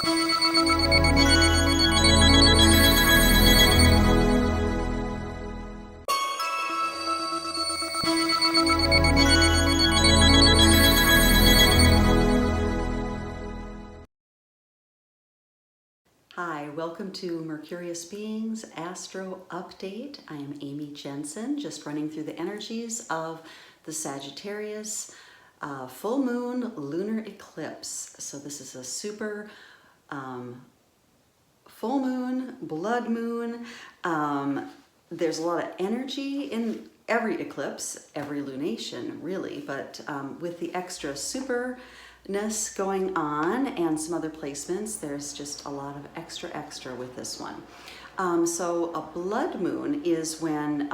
Hi, welcome to Mercurius Beings Astro Update. I am Amy Jensen, just running through the energies of the Sagittarius full moon lunar eclipse. So this is a super full moon, blood moon. There's a lot of energy in every eclipse, every lunation really, but with the extra superness going on and some other placements, there's just a lot of extra with this one. So a blood moon is when,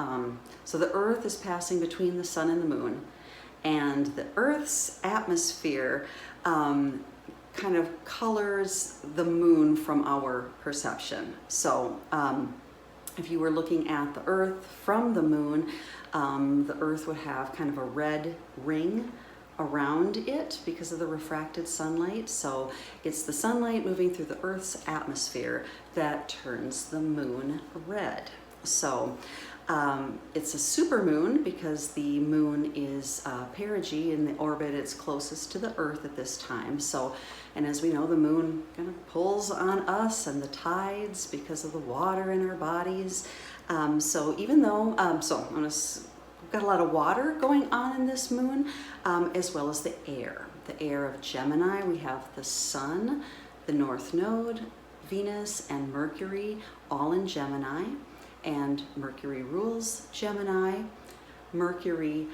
so the earth is passing between the sun and the moon, and the earth's atmosphere kind of colors the moon from our perception. So if you were looking at the earth from the moon, the earth would have kind of a red ring around it because of the refracted sunlight. So it's the sunlight moving through the earth's atmosphere that turns the moon red. So it's a supermoon because the moon is perigee in the orbit. It's closest to the earth at this time. So, and as we know, the moon kind of pulls on us and the tides because of the water in our bodies. So even though, we've got a lot of water going on in this moon, as well as the air. The air of Gemini, we have the sun, the North Node, Venus, and Mercury, all in Gemini. And Mercury rules Gemini. Mercury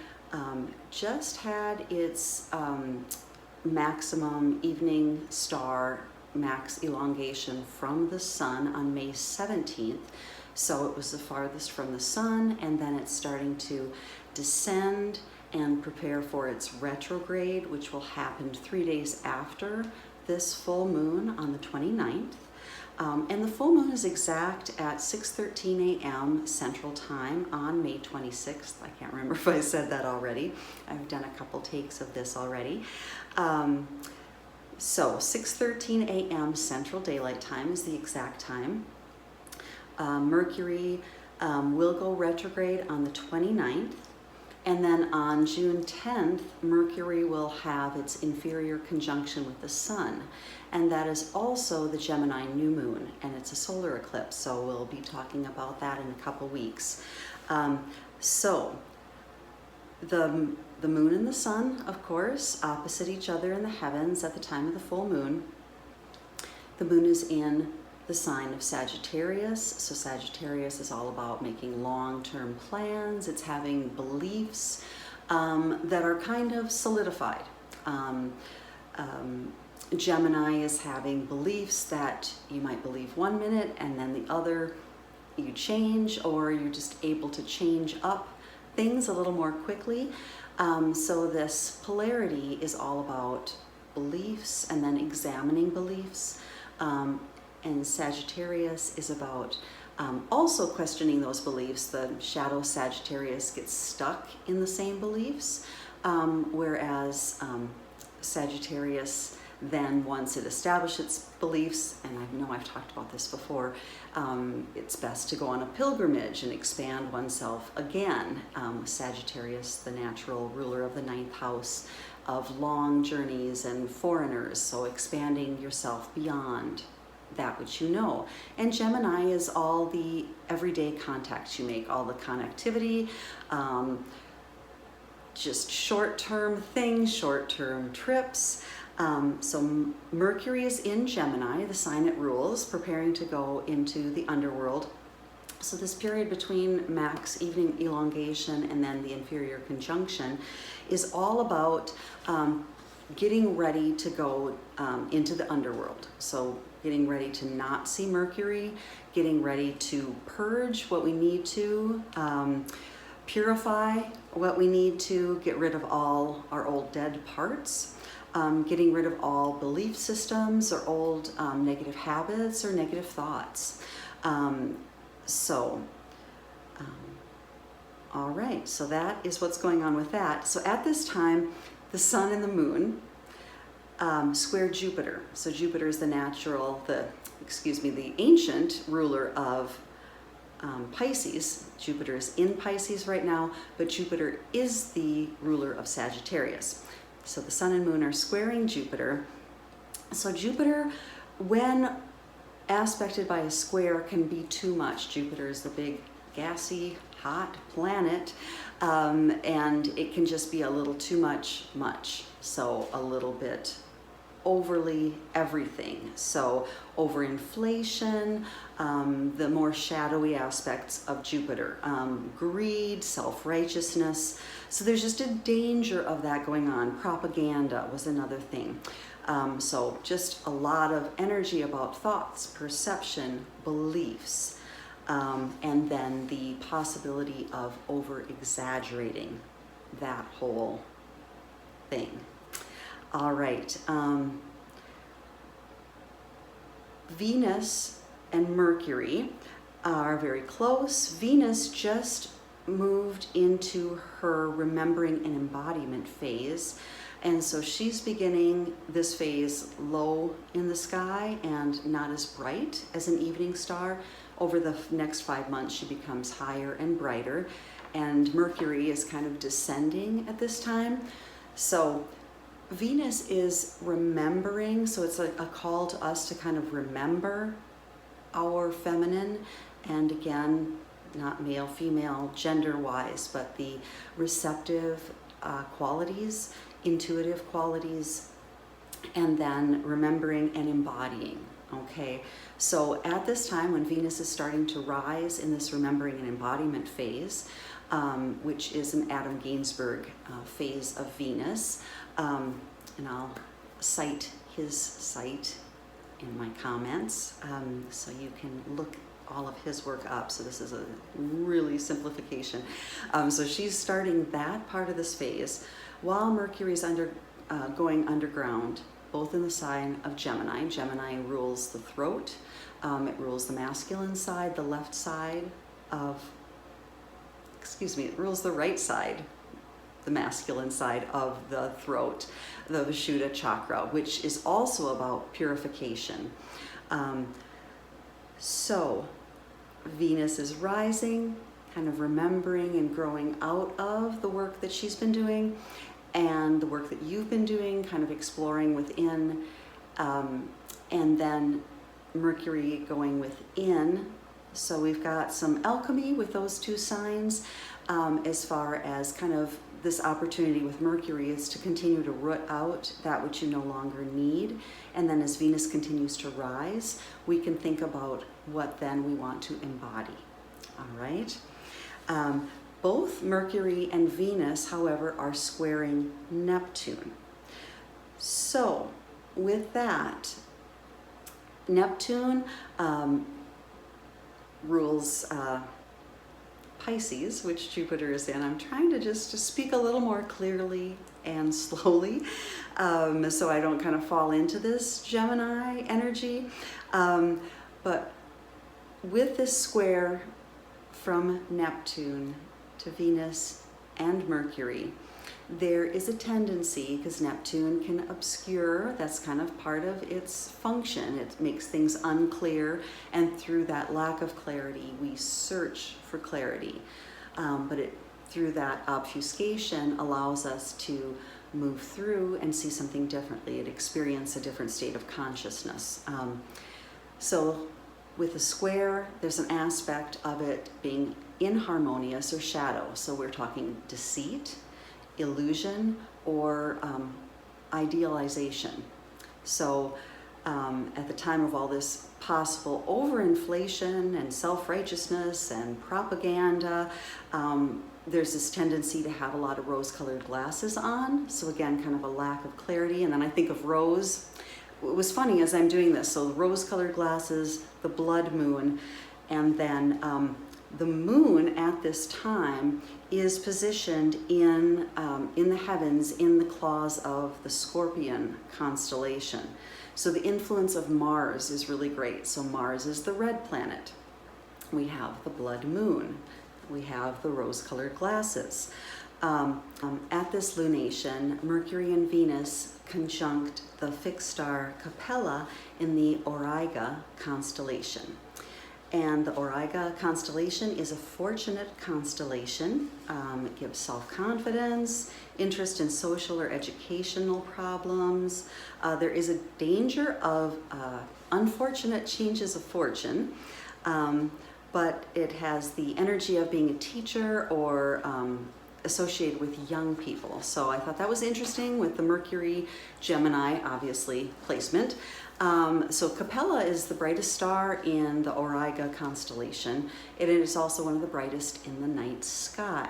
just had its maximum evening star max elongation from the sun on May 17th. So it was the farthest from the sun, and then it's starting to descend and prepare for its retrograde, which will happen 3 days after this full moon on the 29th. And the full moon is exact at 6:13 a.m. Central Time on May 26th. I can't remember if I said that already. I've done a couple takes of this already. So 6:13 a.m. Central Daylight Time is the exact time. Mercury will go retrograde on the 29th. And then on June 10th, Mercury will have its inferior conjunction with the sun. And that is also the Gemini new moon, and it's a solar eclipse. So we'll be talking about that in a couple weeks. So the moon and the sun, of course, opposite each other in the heavens at the time of the full moon. The moon is in the sign of Sagittarius. So Sagittarius is all about making long-term plans. It's having beliefs that are kind of solidified. Gemini is having beliefs that you might believe 1 minute and then the other you change, or you're just able to change up things a little more quickly. So this polarity is all about beliefs and then examining beliefs. And Sagittarius is about also questioning those beliefs. The shadow Sagittarius gets stuck in the same beliefs, whereas Sagittarius then, once it establishes its beliefs, and I know I've talked about this before, it's best to go on a pilgrimage and expand oneself again. Sagittarius, the natural ruler of the 9th house of long journeys and foreigners, so expanding yourself beyond that which you know. And Gemini is all the everyday contacts you make, all the connectivity, just short-term things, short-term trips. So Mercury is in Gemini, the sign it rules, preparing to go into the underworld. So this period between max evening elongation and then the inferior conjunction is all about getting ready to go into the underworld. So getting ready to not see Mercury, getting ready to purge what we need to, purify what we need to, get rid of all our old dead parts, getting rid of all belief systems or old negative habits or negative thoughts. All right, so that is what's going on with that. So at this time, the sun and the moon square Jupiter. So Jupiter is the ancient ruler of Pisces. Jupiter is in Pisces right now, but Jupiter is the ruler of Sagittarius. So the sun and moon are squaring Jupiter. So Jupiter, when aspected by a square, can be too much. Jupiter is the big, gassy, hot planet, and it can just be a little too much. So a little bit overly everything. So overinflation, the more shadowy aspects of Jupiter, greed, self-righteousness. So there's just a danger of that going on. Propaganda was another thing. So just a lot of energy about thoughts, perception, beliefs, and then the possibility of over-exaggerating that whole thing. All right. Venus and Mercury are very close. Venus just moved into her remembering and embodiment phase. And so she's beginning this phase low in the sky and not as bright as an evening star. Over the next 5 months, she becomes higher and brighter. And Mercury is kind of descending at this time. So Venus is remembering, so it's a call to us to kind of remember our feminine, and again, not male, female, gender-wise, but the receptive qualities, intuitive qualities, and then remembering and embodying, okay? So at this time, when Venus is starting to rise in this remembering and embodiment phase, which is an Adam Gainsburg phase of Venus, and I'll cite his site in my comments, so you can look all of his work up. So this is a really simplification. So she's starting that part of this phase while Mercury's going underground, both in the sign of Gemini. Gemini rules the throat. It rules the masculine side, the left side of, it rules the right side, the masculine side of the throat, the Vishuddha chakra, which is also about purification. So Venus is rising, kind of remembering and growing out of the work that she's been doing and the work that you've been doing, kind of exploring within, and then Mercury going within. So we've got some alchemy with those two signs, as far as kind of this opportunity with Mercury is to continue to root out that which you no longer need. And then as Venus continues to rise, we can think about what then we want to embody. All right. Both Mercury and Venus, however, are squaring Neptune. So with that, Neptune rules Pisces, which Jupiter is in. I'm trying to just speak a little more clearly and slowly, so I don't kind of fall into this Gemini energy. But with this square from Neptune to Venus and Mercury, there is a tendency, because Neptune can obscure, that's kind of part of its function. It makes things unclear, and through that lack of clarity, we search for clarity. But through that obfuscation allows us to move through and see something differently, and experience a different state of consciousness. So with a square, there's an aspect of it being inharmonious or shadow. So we're talking deceit, illusion, or idealization. So at the time of all this possible overinflation and self-righteousness and propaganda, there's this tendency to have a lot of rose-colored glasses on. So again, kind of a lack of clarity. And then I think of rose. It was funny as I'm doing this. So rose-colored glasses, the blood moon, and then the moon at this time is positioned in the heavens in the claws of the Scorpion constellation. So the influence of Mars is really great. So Mars is the red planet. We have the blood moon. We have the rose-colored glasses. At this lunation, Mercury and Venus conjunct the fixed star Capella in the Auriga constellation. And the Auriga constellation is a fortunate constellation. It gives self-confidence, interest in social or educational problems. There is a danger of unfortunate changes of fortune, but it has the energy of being a teacher or associated with young people. So I thought that was interesting with the Mercury Gemini, obviously, placement. So Capella is the brightest star in the Auriga constellation. It is also one of the brightest in the night sky.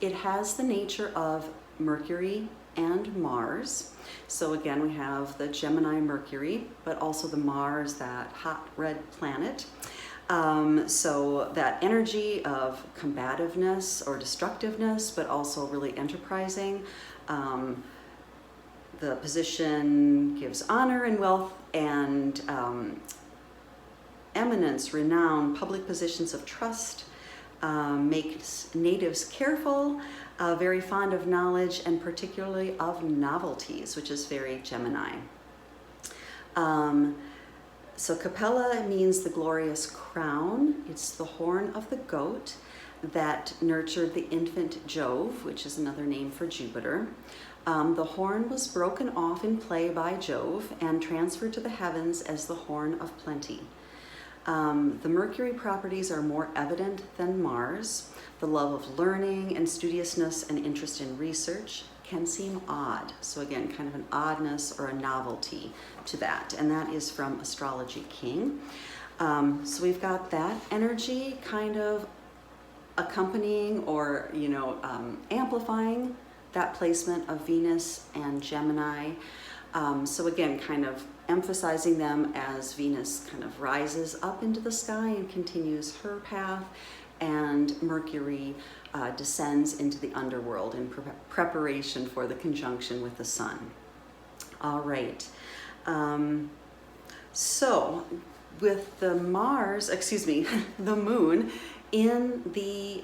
It has the nature of Mercury and Mars. So again, we have the Gemini Mercury, but also the Mars, that hot red planet. So that energy of combativeness or destructiveness, but also really enterprising. The position gives honor and wealth and eminence, renown, public positions of trust, makes natives careful, very fond of knowledge, and particularly of novelties, which is very Gemini. So Capella means the glorious crown. It's the horn of the goat that nurtured the infant Jove, which is another name for Jupiter. The horn was broken off in play by Jove and transferred to the heavens as the horn of plenty. The Mercury properties are more evident than Mars. The love of learning and studiousness and interest in research can seem odd. So again, kind of an oddness or a novelty to that. And that is from Astrology King. So we've got that energy kind of accompanying or, amplifying that placement of Venus and Gemini. So again, kind of emphasizing them as Venus kind of rises up into the sky and continues her path, and Mercury descends into the underworld in preparation for the conjunction with the sun. All right. So with the the moon in the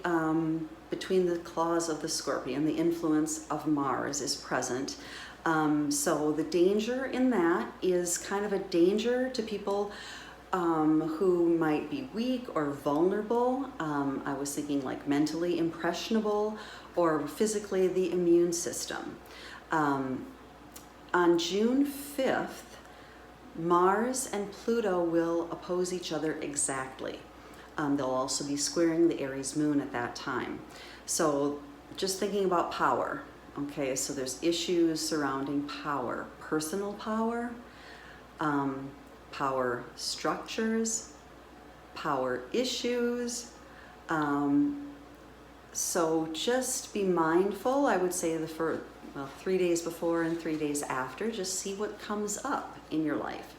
between the claws of the scorpion, the influence of Mars is present. So the danger in that is kind of a danger to people who might be weak or vulnerable. I was thinking like mentally impressionable or physically the immune system. On June 5th, Mars and Pluto will oppose each other exactly. They'll also be squaring the Aries moon at that time. So just thinking about power. Okay, so there's issues surrounding power, personal power, power structures, power issues. So just be mindful, I would say 3 days before and 3 days after, just see what comes up in your life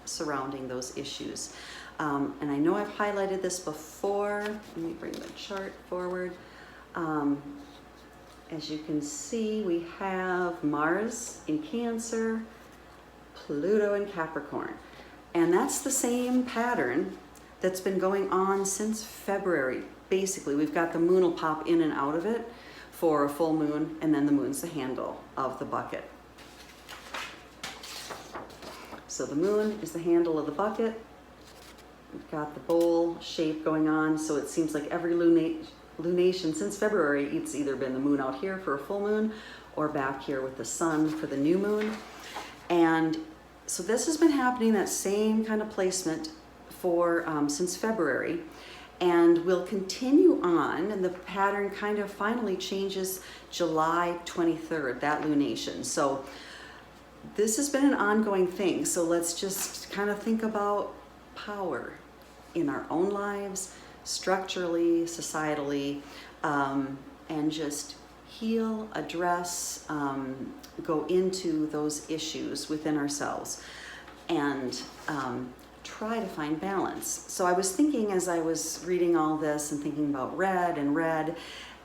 surrounding those issues. And I know I've highlighted this before. Let me bring the chart forward. As you can see, we have Mars in Cancer, Pluto in Capricorn. And that's the same pattern that's been going on since February. Basically, we've got the moon will pop in and out of it for a full moon, and then the moon's the handle of the bucket. So the moon is the handle of the bucket. We've got the bowl shape going on, so it seems like every lunation since February, it's either been the moon out here for a full moon or back here with the sun for the new moon. And so this has been happening, that same kind of placement for since February, and will continue on, and the pattern kind of finally changes July 23rd, that lunation. So this has been an ongoing thing. So let's just kind of think about power in our own lives, structurally, societally, and just heal, address, go into those issues within ourselves, and try to find balance. So I was thinking as I was reading all this and thinking about red,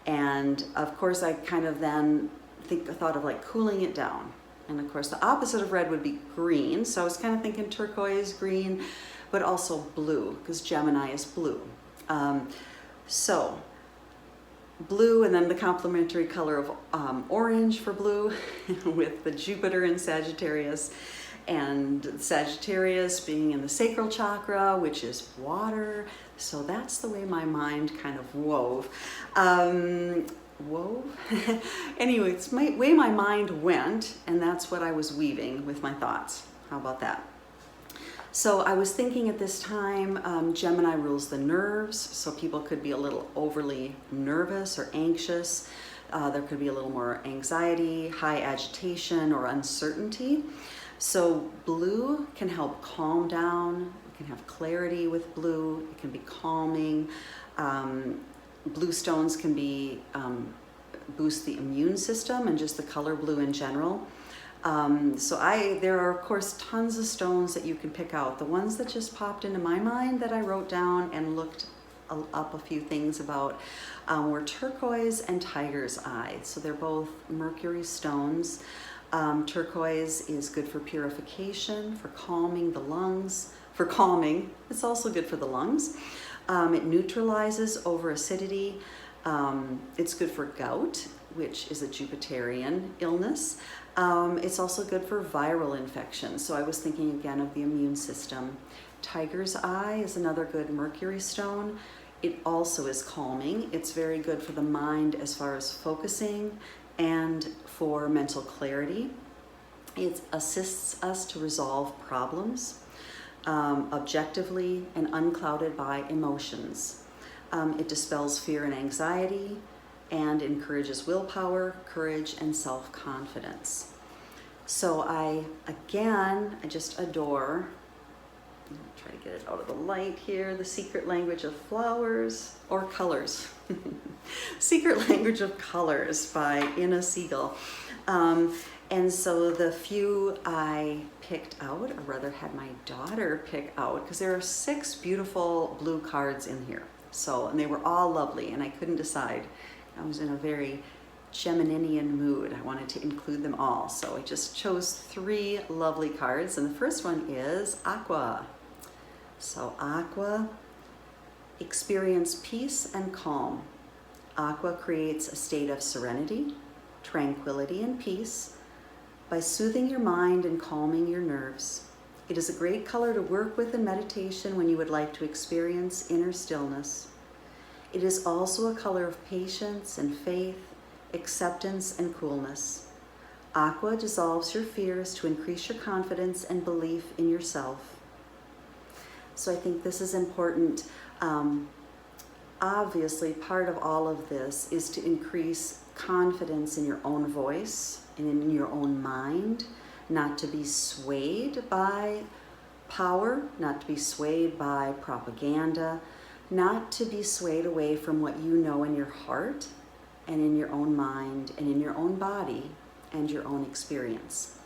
and of course I kind of then thought of like cooling it down. And of course the opposite of red would be green. So I was kind of thinking turquoise, green, but also blue, because Gemini is blue. So blue, and then the complementary color of orange for blue with the Jupiter in Sagittarius, and Sagittarius being in the sacral chakra, which is water. So that's the way my mind kind of wove. Anyway, it's the way my mind went, and that's what I was weaving with my thoughts. How about that? So I was thinking at this time, Gemini rules the nerves, so people could be a little overly nervous or anxious. There could be a little more anxiety, high agitation, or uncertainty. So blue can help calm down. You can have clarity with blue. It can be calming. Blue stones can be boost the immune system, and just the color blue in general. There are of course tons of stones that you can pick out. The ones that just popped into my mind that I wrote down and looked up a few things about were turquoise and tiger's eye. So they're both Mercury stones. Turquoise is good for purification, for calming the lungs, for calming. It's also good for the lungs. It neutralizes over acidity. It's good for gout, which is a Jupiterian illness. It's also good for viral infections. So I was thinking again of the immune system. Tiger's eye is another good Mercury stone. It also is calming. It's very good for the mind as far as focusing and for mental clarity. It assists us to resolve problems objectively and unclouded by emotions. It dispels fear and anxiety and encourages willpower, courage, and self-confidence. So I just adore, try to get it out of the light here, the secret language of flowers or colors. Secret Language of Colors by Inna Segal. And so the few I picked out, or rather had my daughter pick out, because there are 6 beautiful blue cards in here. And they were all lovely, and I couldn't decide. I was in a very Geminian mood. I wanted to include them all. So I just chose 3 lovely cards, and the first one is Aqua. So Aqua, experience peace and calm. Aqua creates a state of serenity, tranquility, and peace by soothing your mind and calming your nerves. It is a great color to work with in meditation when you would like to experience inner stillness. It is also a color of patience and faith, acceptance and coolness. Aqua dissolves your fears to increase your confidence and belief in yourself. So I think this is important. Obviously, part of all of this is to increase confidence in your own voice and in your own mind, not to be swayed by power, not to be swayed by propaganda, not to be swayed away from what you know in your heart and in your own mind and in your own body and your own experience.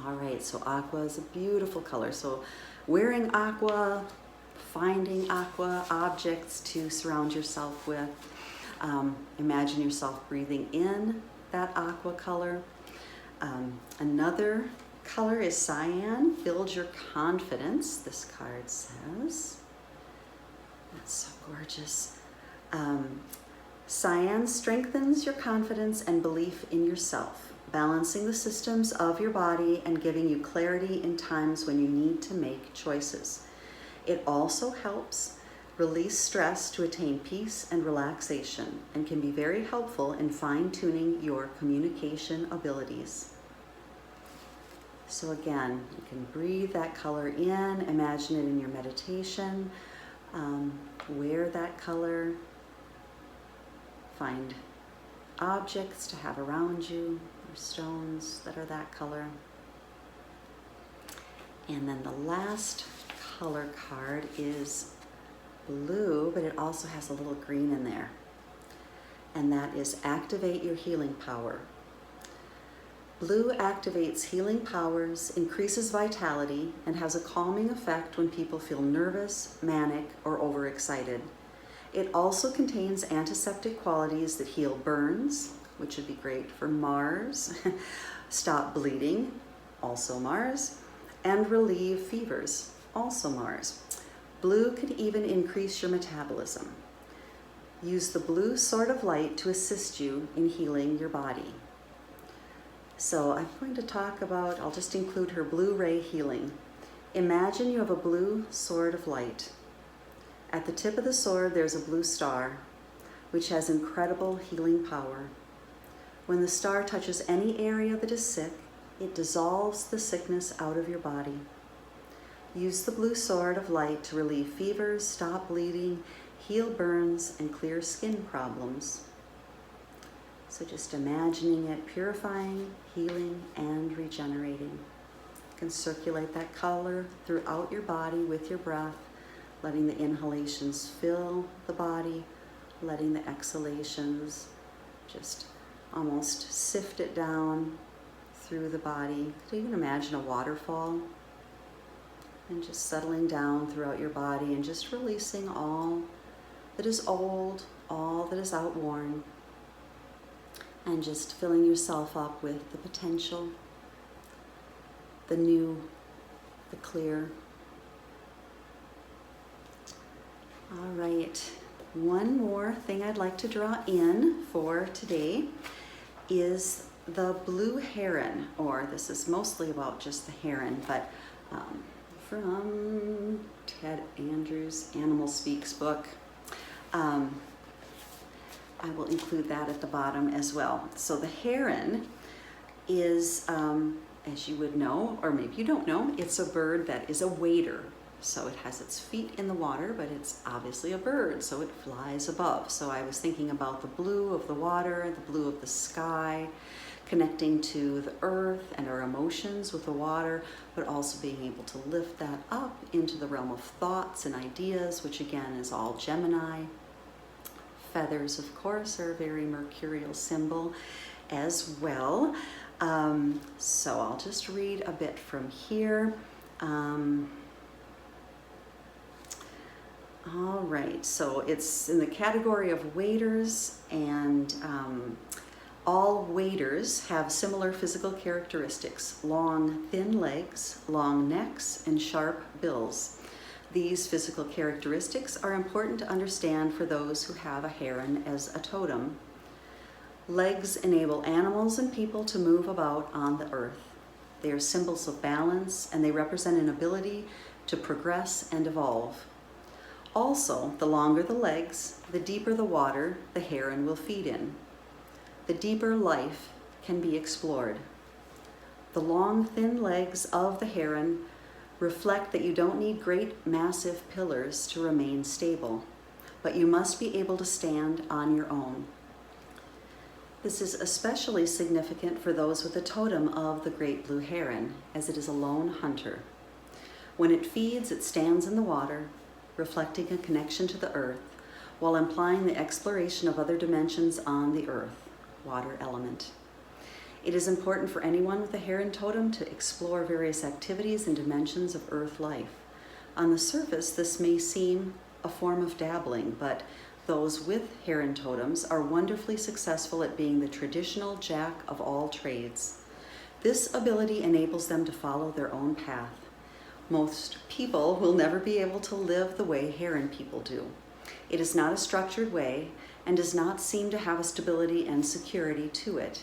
All right, so aqua is a beautiful color. So wearing aqua, finding aqua objects to surround yourself with. Imagine yourself breathing in that aqua color. Another color is cyan. Build your confidence, this card says. That's so gorgeous. Cyan strengthens your confidence and belief in yourself, balancing the systems of your body and giving you clarity in times when you need to make choices. It also helps release stress to attain peace and relaxation, and can be very helpful in fine-tuning your communication abilities. So again, you can breathe that color in, imagine it in your meditation, wear that color, find objects to have around you, or stones that are that color. And then the last color card is blue, but it also has a little green in there. And that is activate your healing power. Blue activates healing powers, increases vitality, and has a calming effect when people feel nervous, manic, or overexcited. It also contains antiseptic qualities that heal burns, which would be great for Mars, stop bleeding, also Mars, and relieve fevers, also Mars. Blue could even increase your metabolism. Use the blue sword of light to assist you in healing your body. So I'm going to talk about, I'll just include her blue ray healing. Imagine you have a blue sword of light. At the tip of the sword, there's a blue star, which has incredible healing power. When the star touches any area that is sick, it dissolves the sickness out of your body. Use the blue sword of light to relieve fevers, stop bleeding, heal burns, and clear skin problems. So just imagining it purifying, healing, and regenerating. You can circulate that color throughout your body with your breath, letting the inhalations fill the body, letting the exhalations just almost sift it down through the body. So you can imagine a waterfall and just settling down throughout your body and just releasing all that is old, all that is outworn, and just filling yourself up with the potential, the new, the clear. All right, one more thing I'd like to draw in for today is the Blue Heron, or this is mostly about just the heron, but from Ted Andrews' Animal Speaks book. I will include that at the bottom as well. So the heron is, as you would know, or maybe you don't know, it's a bird that is a wader. So it has its feet in the water, but it's obviously a bird, so it flies above. So I was thinking about the blue of the water, the blue of the sky, connecting to the earth and our emotions with the water, but also being able to lift that up into the realm of thoughts and ideas, which again is all Gemini. Feathers, of course, are a very mercurial symbol as well. So I'll just read a bit from here. All right, so it's in the category of waders, and all waders have similar physical characteristics: long, thin legs, long necks, and sharp bills. These physical characteristics are important to understand for those who have a heron as a totem. Legs enable animals and people to move about on the earth. They are symbols of balance, and they represent an ability to progress and evolve. Also, the longer the legs, the deeper the water the heron will feed in. The deeper life can be explored. The long, thin legs of the heron reflect that you don't need great, massive pillars to remain stable, but you must be able to stand on your own. This is especially significant for those with a totem of the great blue heron, as it is a lone hunter. When it feeds, it stands in the water, reflecting a connection to the earth, while implying the exploration of other dimensions on the earth, water element. It is important for anyone with a heron totem to explore various activities and dimensions of earth life. On the surface, this may seem a form of dabbling, but those with heron totems are wonderfully successful at being the traditional jack of all trades. This ability enables them to follow their own path. Most people will never be able to live the way heron people do. It is not a structured way and does not seem to have a stability and security to it.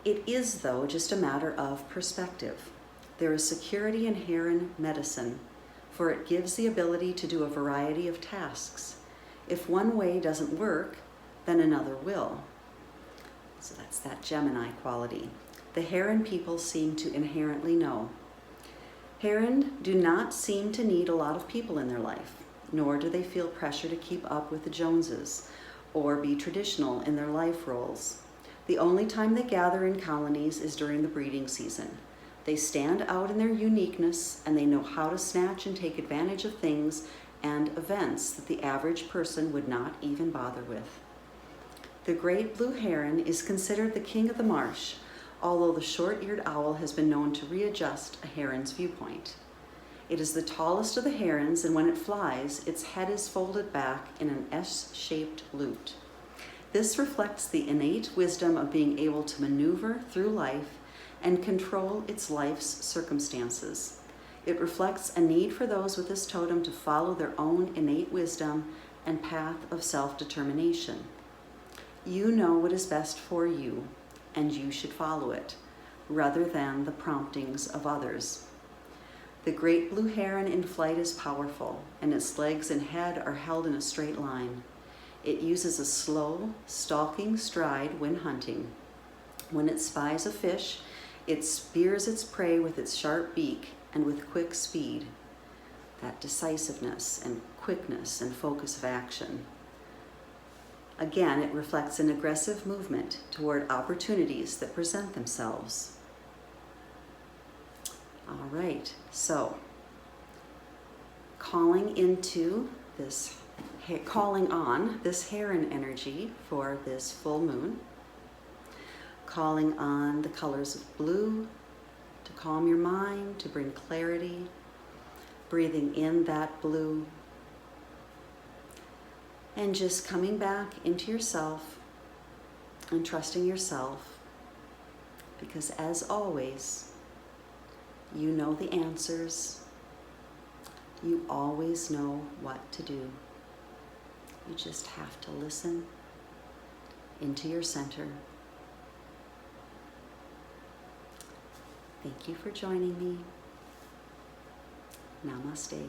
It is, though, just a matter of perspective. There is security in heron medicine, for it gives the ability to do a variety of tasks. If one way doesn't work, then another will. So that's that Gemini quality. The heron people seem to inherently know. Heron do not seem to need a lot of people in their life, nor do they feel pressure to keep up with the Joneses or be traditional in their life roles. The only time they gather in colonies is during the breeding season. They stand out in their uniqueness, and they know how to snatch and take advantage of things and events that the average person would not even bother with. The great blue heron is considered the king of the marsh, although the short-eared owl has been known to readjust a heron's viewpoint. It is the tallest of the herons, and when it flies, its head is folded back in an S-shaped loop. This reflects the innate wisdom of being able to maneuver through life and control its life's circumstances. It reflects a need for those with this totem to follow their own innate wisdom and path of self-determination. You know what is best for you, and you should follow it, rather than the promptings of others. The great blue heron in flight is powerful, and its legs and head are held in a straight line. It uses a slow, stalking stride when hunting. When it spies a fish, it spears its prey with its sharp beak and with quick speed. That decisiveness and quickness and focus of action. Again, it reflects an aggressive movement toward opportunities that present themselves. All right, so calling on this heron energy for this full moon, calling on the colors of blue to calm your mind, to bring clarity, breathing in that blue, and just coming back into yourself and trusting yourself, because as always, you know the answers. You always know what to do. You just have to listen into your center. Thank you for joining me. Namaste.